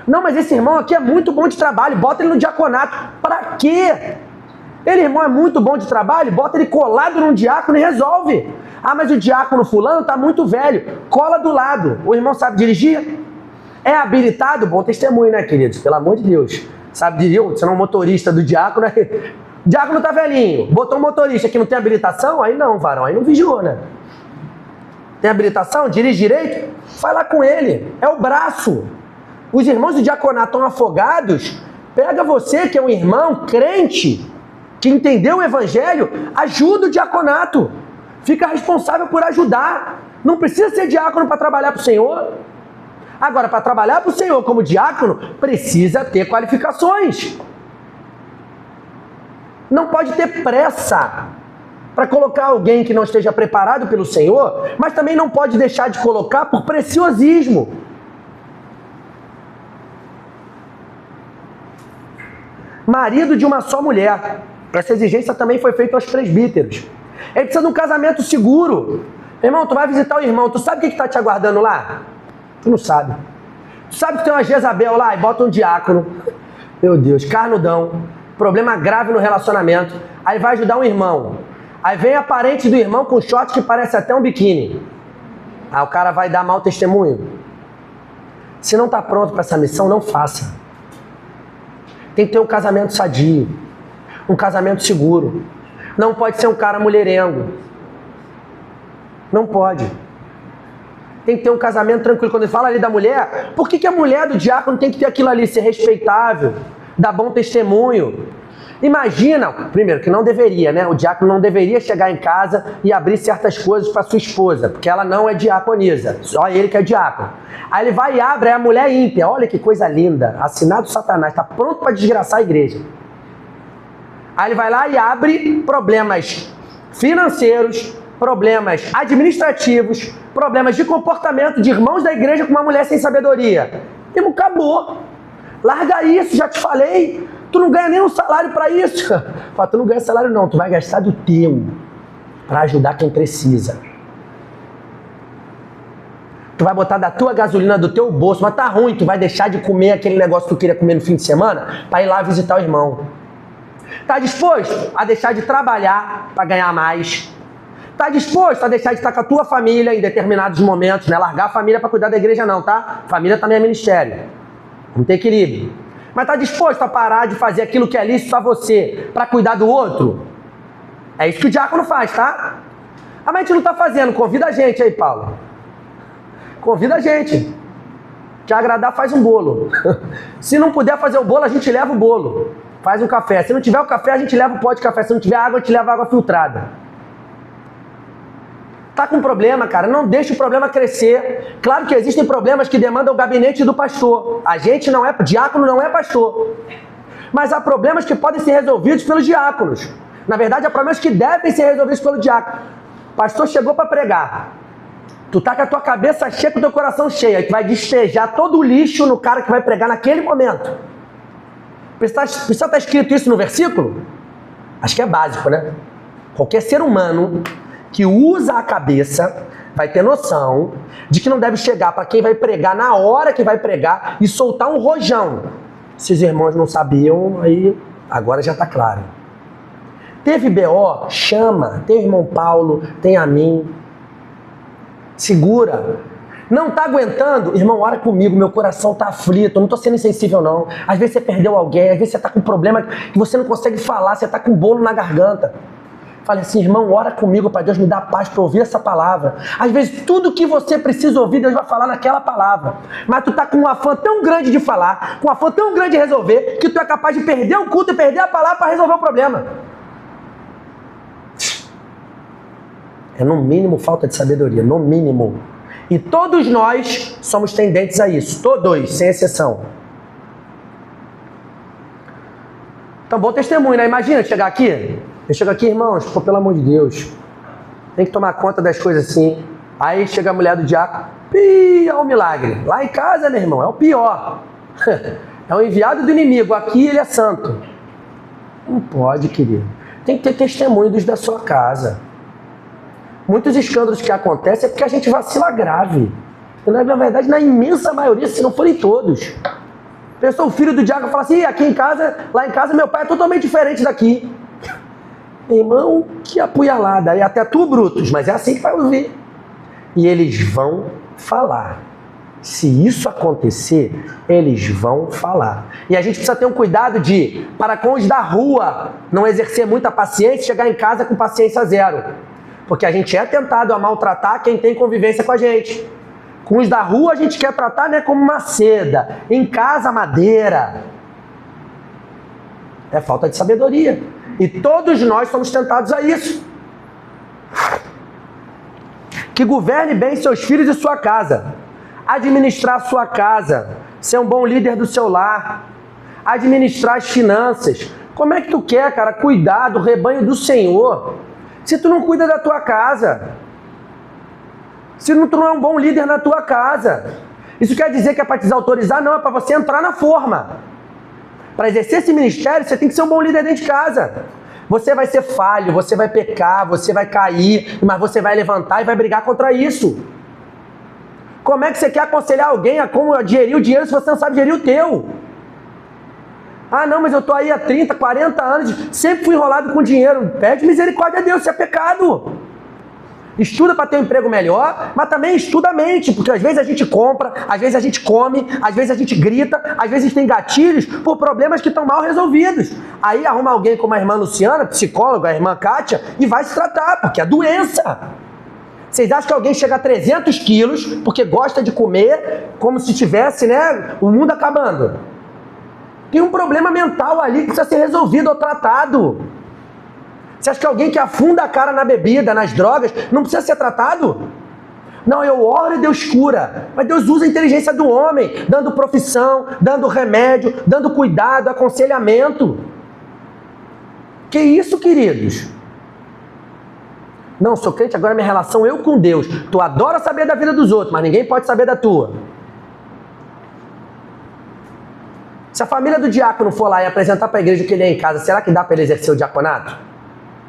Não, mas esse irmão aqui é muito bom de trabalho, bota ele no diaconato. Para quê? Ele, irmão, é muito bom de trabalho, bota ele colado num diácono e resolve. Ah, mas o diácono fulano está muito velho, cola do lado. O irmão sabe dirigir? É habilitado? Bom testemunho, né, queridos? Pelo amor de Deus. Sabe dirigir? Você não é um motorista do diácono. Diácono tá velhinho, botou um motorista que não tem habilitação? Aí não, varão, aí não vigiou, né? Tem habilitação? Dirige direito? Vai lá com ele. É o braço. Os irmãos do diaconato estão afogados. Pega você, que é um irmão crente, que entendeu o evangelho, ajuda o diaconato. Fica responsável por ajudar. Não precisa ser diácono para trabalhar para o Senhor. Agora, para trabalhar para o Senhor como diácono, precisa ter qualificações. Não pode ter pressa para colocar alguém que não esteja preparado pelo Senhor, mas também não pode deixar de colocar por preciosismo. Marido de uma só mulher. Essa exigência também foi feita aos presbíteros. Ele precisa de um casamento seguro. Irmão, tu vai visitar o irmão, tu sabe o que está te aguardando lá? Tu não sabe. Tu sabe que tem uma Jezabel lá e bota um diácono. Meu Deus, carnudão. Problema grave no relacionamento. Aí vai ajudar um irmão. Aí vem a parente do irmão com short que parece até um biquíni. Aí o cara vai dar mau testemunho. Se não está pronto para essa missão, não faça. Tem que ter um casamento sadio. Um casamento seguro. Não pode ser um cara mulherengo. Não pode. Tem que ter um casamento tranquilo. Quando ele fala ali da mulher, por que a mulher do diácono tem que ter aquilo ali? Ser respeitável, dar bom testemunho. Imagina, primeiro, que não deveria, né? O diácono não deveria chegar em casa e abrir certas coisas para sua esposa, porque ela não é diaconisa, só ele que é diácono. Aí ele vai e abre, é a mulher ímpia. Olha que coisa linda, assinado Satanás, está pronto para desgraçar a igreja. Aí ele vai lá e abre problemas financeiros, problemas administrativos, problemas de comportamento de irmãos da igreja com uma mulher sem sabedoria. E acabou. Larga isso, já te falei. Tu não ganha nem um salário para isso. Fala, tu não ganha salário não, tu vai gastar do teu para ajudar quem precisa. Tu vai botar da tua gasolina, do teu bolso, mas tá ruim, tu vai deixar de comer aquele negócio que tu queria comer no fim de semana para ir lá visitar o irmão. Tá disposto a deixar de trabalhar para ganhar mais? Tá disposto a deixar de estar com a tua família em determinados momentos, não é largar a família para cuidar da igreja não, tá? Família também é ministério. Vamos ter equilíbrio. Mas tá disposto a parar de fazer aquilo que é lícito a você para cuidar do outro? É isso que o diácono faz, tá? Ah, mas a gente não tá fazendo. Convida a gente aí, Paulo. Convida a gente. Te agradar, faz um bolo. Se não puder fazer o bolo, a gente leva o bolo. Faz um café. Se não tiver o café, a gente leva o pó de café. Se não tiver água, a gente leva água filtrada. Tá com problema, cara, não deixa o problema crescer. Claro que existem problemas que demandam o gabinete do pastor. A gente não é, diácono não é pastor. Mas há problemas que podem ser resolvidos pelos diáconos. Na verdade, há problemas que devem ser resolvidos pelo diácono. O pastor chegou para pregar. Tu tá com a tua cabeça cheia, com o teu coração cheio. Tu vai despejar todo o lixo no cara que vai pregar naquele momento. Precisa estar escrito isso no versículo? Acho que é básico, né? Qualquer ser humano que usa a cabeça vai ter noção de que não deve chegar para quem vai pregar na hora que vai pregar e soltar um rojão. Se os irmãos não sabiam, aí agora já está claro. Teve BO? Chama. Tem o irmão Paulo, tem a mim. Segura. Não está aguentando? Irmão, ora comigo, meu coração está aflito, eu não estou sendo insensível não. Às vezes você perdeu alguém, às vezes você está com um problema que você não consegue falar, você está com um bolo na garganta. Fale assim, irmão, ora comigo para Deus me dar paz para ouvir essa palavra. Às vezes tudo que você precisa ouvir, Deus vai falar naquela palavra. Mas tu tá com um afã tão grande de falar, com um afã tão grande de resolver, que tu é capaz de perder o culto e perder a palavra para resolver o problema. É no mínimo falta de sabedoria, no mínimo. E todos nós somos tendentes a isso, todos, sem exceção. Então, bom testemunho, né? Imagina chegar aqui... Eu chego aqui, irmãos, pô, pelo amor de Deus, tem que tomar conta das coisas assim. Aí chega a mulher do diácono, é um milagre. Lá em casa, meu irmão, é o pior. É o enviado do inimigo, aqui ele é santo. Não pode, querido. Tem que ter testemunho dos da sua casa. Muitos escândalos que acontecem é porque a gente vacila grave. E, na verdade, na imensa maioria, se não forem todos. Pensou o filho do diácono fala assim, aqui em casa, lá em casa, meu pai é totalmente diferente daqui. Irmão, que apunhalada. E até tu, Brutus, mas é assim que vai ouvir. E eles vão falar. Se isso acontecer, eles vão falar. E a gente precisa ter um cuidado de, para com os da rua, não exercer muita paciência e chegar em casa com paciência zero. Porque a gente é tentado a maltratar quem tem convivência com a gente. Com os da rua a gente quer tratar, né, como uma seda. Em casa, madeira. É falta de sabedoria. E todos nós somos tentados a isso. Que governe bem seus filhos e sua casa. Administrar a sua casa. Ser um bom líder do seu lar. Administrar as finanças. Como é que tu quer, cara, cuidar do rebanho do Senhor se tu não cuida da tua casa? Se tu não é um bom líder na tua casa? Isso quer dizer que é para te desautorizar? Não, é para você entrar na forma. Para exercer esse ministério, você tem que ser um bom líder dentro de casa. Você vai ser falho, você vai pecar, você vai cair, mas você vai levantar e vai brigar contra isso. Como é que você quer aconselhar alguém a como gerir o dinheiro se você não sabe gerir o teu? Ah, não, mas eu estou aí há 30, 40 anos, sempre fui enrolado com dinheiro. Pede misericórdia a Deus, isso é pecado. Estuda para ter um emprego melhor, mas também estuda a mente, porque às vezes a gente compra, às vezes a gente come, às vezes a gente grita, às vezes tem gatilhos por problemas que estão mal resolvidos. Aí arruma alguém como a irmã Luciana, psicóloga, a irmã Kátia, e vai se tratar, porque é doença. Vocês acham que alguém chega a 300 quilos porque gosta de comer como se tivesse, né, o mundo acabando? Tem um problema mental ali que precisa ser resolvido ou tratado. Você acha que alguém que afunda a cara na bebida, nas drogas, não precisa ser tratado? Não, eu oro e Deus cura. Mas Deus usa a inteligência do homem, dando profissão, dando remédio, dando cuidado, aconselhamento. Que isso, queridos? Não, sou crente, agora é minha relação eu com Deus. Tu adora saber da vida dos outros, mas ninguém pode saber da tua. Se a família do diácono for lá e apresentar para a igreja o que ele é em casa, será que dá para ele exercer o diaconato?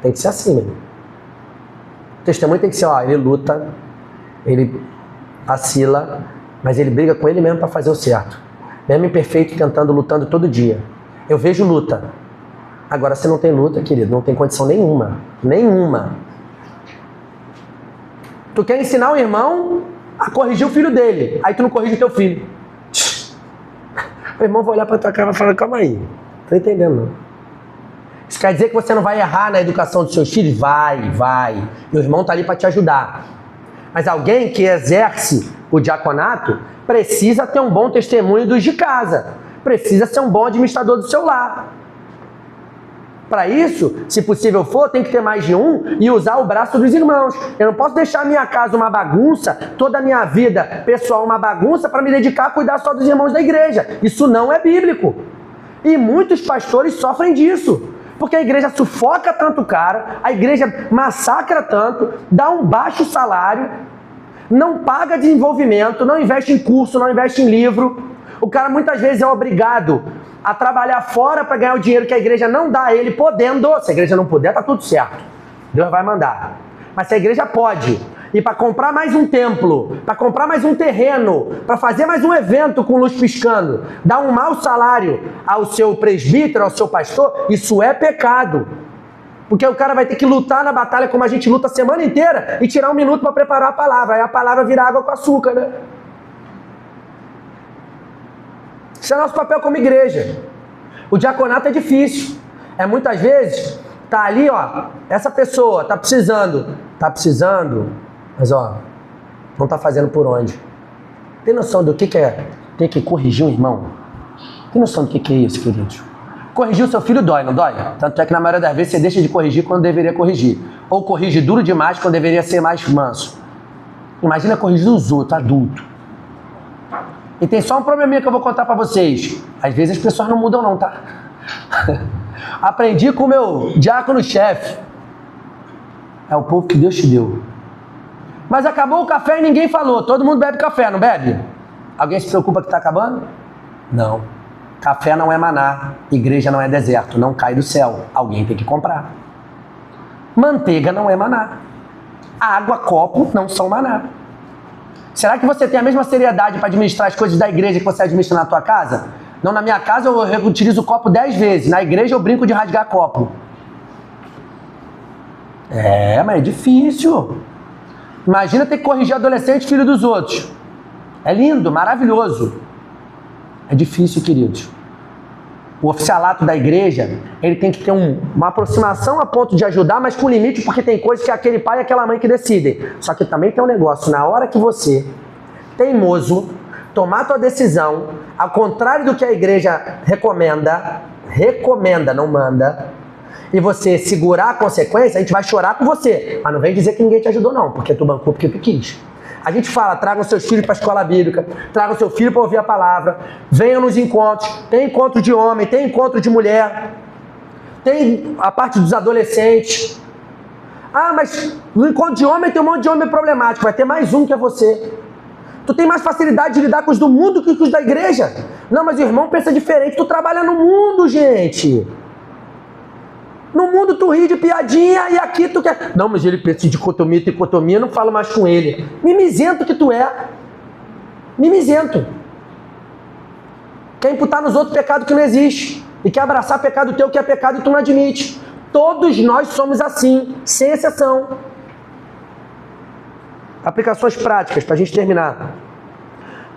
Tem que ser assim, meu. O testemunho tem que ser, ó, ele luta, ele vacila, mas ele briga com ele mesmo para fazer o certo. Mesmo imperfeito, tentando, lutando todo dia. Eu vejo luta. Agora, se não tem luta, querido, não tem condição nenhuma. Nenhuma. Tu quer ensinar o irmão a corrigir o filho dele, aí tu não corrige o teu filho. O irmão vai olhar pra tua cara e vai falar, calma aí, tô entendendo não. Isso quer dizer que você não vai errar na educação dos seus filhos? Vai. E o irmão tá ali para te ajudar. Mas alguém que exerce o diaconato precisa ter um bom testemunho dos de casa. Precisa ser um bom administrador do seu lar. Para isso, se possível for, tem que ter mais de um e usar o braço dos irmãos. Eu não posso deixar a minha casa uma bagunça, toda a minha vida pessoal uma bagunça, para me dedicar a cuidar só dos irmãos da igreja. Isso não é bíblico. E muitos pastores sofrem disso. Porque a igreja sufoca tanto o cara, a igreja massacra tanto, dá um baixo salário, não paga desenvolvimento, não investe em curso, não investe em livro. O cara muitas vezes é obrigado a trabalhar fora para ganhar o dinheiro que a igreja não dá a ele, podendo. Se a igreja não puder, tá tudo certo. Deus vai mandar. Mas se a igreja pode, e para comprar mais um templo, para comprar mais um terreno, para fazer mais um evento com luz piscando, dar um mau salário ao seu presbítero, ao seu pastor, isso é pecado. Porque o cara vai ter que lutar na batalha como a gente luta a semana inteira e tirar um minuto para preparar a palavra. Aí a palavra vira água com açúcar, né? Isso é nosso papel como igreja. O diaconato é difícil. É muitas vezes, tá ali, ó, essa pessoa tá precisando, mas ó, não tá fazendo por onde. Tem noção do que é ter que corrigir um irmão? Tem noção do que é isso, queridos? Corrigir o seu filho dói, não dói? Tanto é que na maioria das vezes você deixa de corrigir quando deveria corrigir. Ou corrige duro demais quando deveria ser mais manso. Imagina corrigir os outros, adulto. E tem só um probleminha que eu vou contar pra vocês. Às vezes as pessoas não mudam não, tá? Aprendi com o meu diácono-chefe. É o povo que Deus te deu. Mas acabou o café e ninguém falou. Todo mundo bebe café, não bebe? Alguém se preocupa que tá acabando? Não. Café não é maná. Igreja não é deserto. Não cai do céu. Alguém tem que comprar. Manteiga não é maná. Água, copo não são maná. Será que você tem a mesma seriedade para administrar as coisas da igreja que você administra na tua casa? Não, na minha casa eu utilizo o copo 10 vezes. Na igreja eu brinco de rasgar copo. Mas é difícil. Imagina ter que corrigir adolescente, filho dos outros. É lindo, maravilhoso. É difícil, queridos. O oficialato da igreja, ele tem que ter uma aproximação a ponto de ajudar, mas com limite, porque tem coisas que é aquele pai e aquela mãe que decidem. Só que também tem um negócio, na hora que você, teimoso, tomar tua decisão, ao contrário do que a igreja recomenda, não manda, e você segurar a consequência, a gente vai chorar com você. Mas não vem dizer que ninguém te ajudou não, porque tu bancou, porque tu quis. A gente fala, tragam seus filhos para a escola bíblica, tragam seu filho para ouvir a palavra, venham nos encontros, tem encontro de homem, tem encontro de mulher, tem a parte dos adolescentes. Ah, mas no encontro de homem tem um monte de homem problemático, vai ter mais um que é você. Tu tem mais facilidade de lidar com os do mundo que com os da igreja. Não, mas o irmão pensa diferente, tu trabalha no mundo, gente. No mundo tu ri de piadinha e aqui tu quer... Não, mas ele pensa em dicotomia, não falo mais com ele. Mimizento que tu é. Mimizento. Quer imputar nos outros pecado que não existe. E quer abraçar pecado teu que é pecado e tu não admite. Todos nós somos assim, sem exceção. Aplicações práticas, para a gente terminar.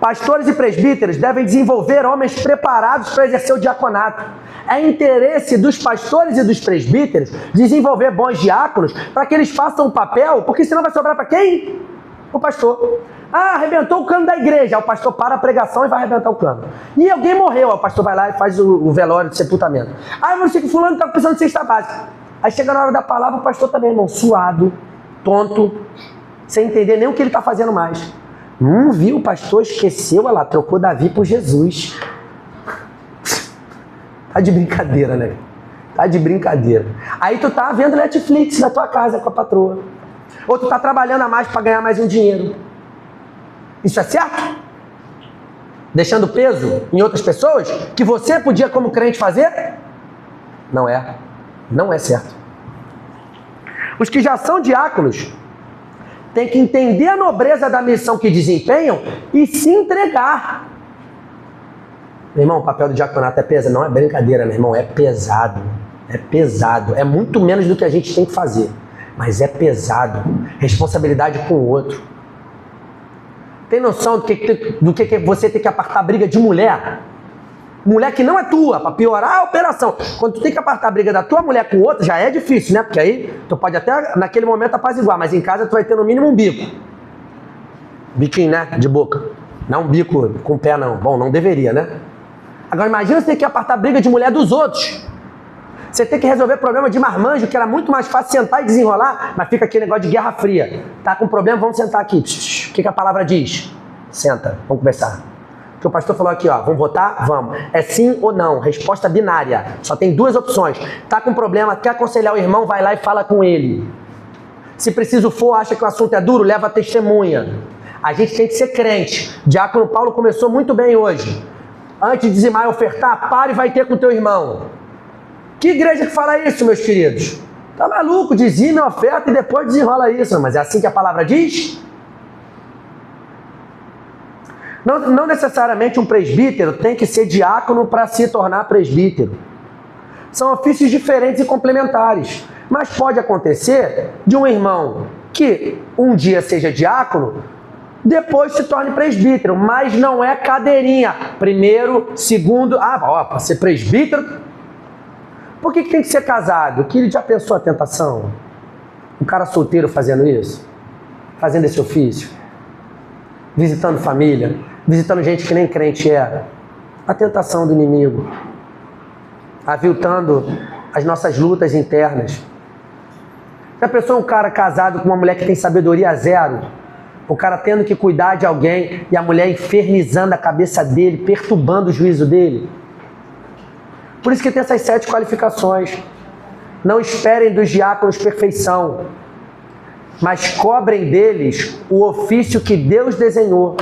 Pastores e presbíteros devem desenvolver homens preparados para exercer o diaconato. É interesse dos pastores e dos presbíteros desenvolver bons diáconos para que eles façam o papel, porque senão vai sobrar para quem? O pastor. Ah, arrebentou o cano da igreja. O pastor para a pregação e vai arrebentar o cano. E alguém morreu. O pastor vai lá e faz o velório de sepultamento. Ah, eu sei que fulano está precisando de cesta básica. Aí chega na hora da palavra, o pastor também, irmão, suado, tonto, sem entender nem o que ele está fazendo mais. Viu, o pastor esqueceu, olha lá, trocou Davi por Jesus. Tá de brincadeira, né? Tá de brincadeira. Aí tu tá vendo Netflix na tua casa com a patroa. Ou tu tá trabalhando a mais para ganhar mais um dinheiro. Isso é certo? Deixando peso em outras pessoas que você podia como crente fazer? Não é. Não é certo. Os que já são diáconos têm que entender a nobreza da missão que desempenham e se entregar. Meu irmão, o papel do diaconato é pesado. Não é brincadeira, meu irmão. É pesado. É pesado. É muito menos do que a gente tem que fazer. Mas é pesado. Responsabilidade com o outro. Tem noção do que você tem que apartar briga de mulher? Mulher que não é tua, para piorar a operação. Quando tu tem que apartar a briga da tua mulher com outra, já é difícil, né? Porque aí tu pode até naquele momento apaziguar, mas em casa tu vai ter no mínimo um bico. Biquinho, né? De boca. Não um bico com o pé, não. Bom, não deveria, né? Agora imagina você ter que apartar a briga de mulher dos outros. Você tem que resolver problema de marmanjo, que era muito mais fácil sentar e desenrolar, mas fica aquele negócio de guerra fria. Tá com problema? Vamos sentar aqui. O que a palavra diz? Senta, vamos conversar. O que o pastor falou aqui, ó, vamos votar? Vamos. É sim ou não, resposta binária. Só tem duas opções. Tá com problema, quer aconselhar o irmão, vai lá e fala com ele. Se preciso for, acha que o assunto é duro, leva a testemunha. A gente tem que ser crente. Diácono Paulo começou muito bem hoje. Antes de dizimar e ofertar, pare e vai ter com o teu irmão. Que igreja que fala isso, meus queridos? Tá maluco? Dizime a oferta e depois desenrola isso. Mas é assim que a palavra diz? Não necessariamente um presbítero tem que ser diácono para se tornar presbítero. São ofícios diferentes e complementares. Mas pode acontecer de um irmão que um dia seja diácono, depois se torne presbítero, mas não é cadeirinha. Primeiro, segundo... para ser presbítero... Por que tem que ser casado? Que ele já pensou a tentação? Um cara solteiro fazendo isso? Fazendo esse ofício? Visitando família? Visitando gente que nem crente é? A tentação do inimigo. Aviltando as nossas lutas internas. Já pensou um cara casado com uma mulher que tem sabedoria zero? O cara tendo que cuidar de alguém e a mulher infernizando a cabeça dele, perturbando o juízo dele? Por isso que tem essas 7 qualificações. Não esperem dos diáconos perfeição, mas cobrem deles o ofício que Deus desenhou.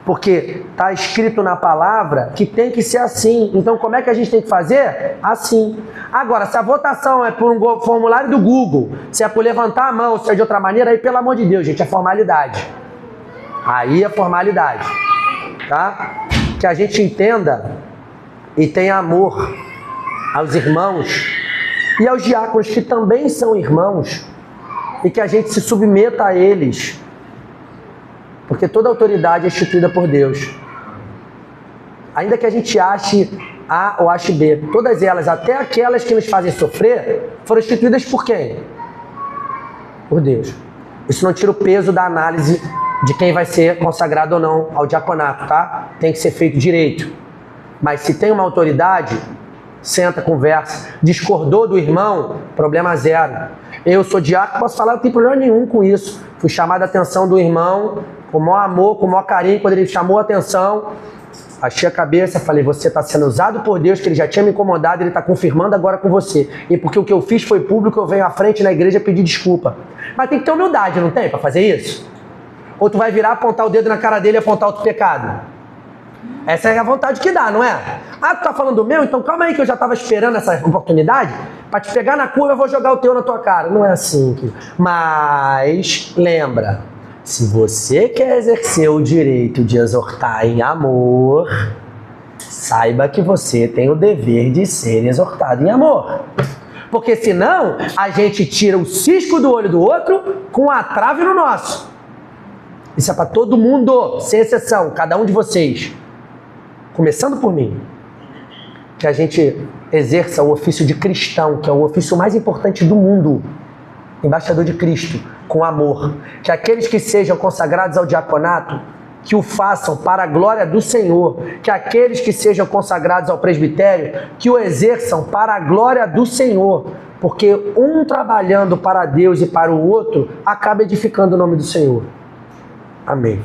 Porque está escrito na palavra que tem que ser assim. Então como é que a gente tem que fazer? Assim. Agora, se a votação é por um formulário do Google, se é por levantar a mão, se é de outra maneira, aí pelo amor de Deus, gente, é formalidade. Aí é formalidade. Tá? Que a gente entenda e tenha amor aos irmãos e aos diáconos que também são irmãos e que a gente se submeta a eles, porque toda autoridade é instituída por Deus. Ainda que a gente ache A ou ache B, todas elas, até aquelas que nos fazem sofrer, foram instituídas por quem? Por Deus. Isso não tira o peso da análise de quem vai ser consagrado ou não ao diaconato, tá? Tem que ser feito direito. Mas se tem uma autoridade, senta, conversa. Discordou do irmão? Problema zero. Eu sou diácono, posso falar, não tem problema nenhum com isso. Fui chamado a atenção do irmão, com o maior amor, com o maior carinho, quando ele chamou a atenção. Achei a cabeça, falei, você está sendo usado por Deus, que ele já tinha me incomodado, ele está confirmando agora com você. E porque o que eu fiz foi público, eu venho à frente na igreja pedir desculpa. Mas tem que ter humildade, não tem, para fazer isso? Ou tu vai virar, apontar o dedo na cara dele e apontar outro pecado? Essa é a vontade que dá, não é? Ah, tu tá falando do meu? Então calma aí que eu já estava esperando essa oportunidade. Para te pegar na curva, eu vou jogar o teu na tua cara. Não é assim. Mas, lembra, se você quer exercer o direito de exortar em amor, saiba que você tem o dever de ser exortado em amor. Porque senão, a gente tira o cisco do olho do outro com a trave no nosso. Isso é para todo mundo, sem exceção, cada um de vocês. Começando por mim, que a gente exerça o ofício de cristão, que é o ofício mais importante do mundo, embaixador de Cristo, com amor. Que aqueles que sejam consagrados ao diaconato, que o façam para a glória do Senhor. Que aqueles que sejam consagrados ao presbitério, que o exerçam para a glória do Senhor. Porque um trabalhando para Deus e para o outro, acaba edificando o nome do Senhor. Amém.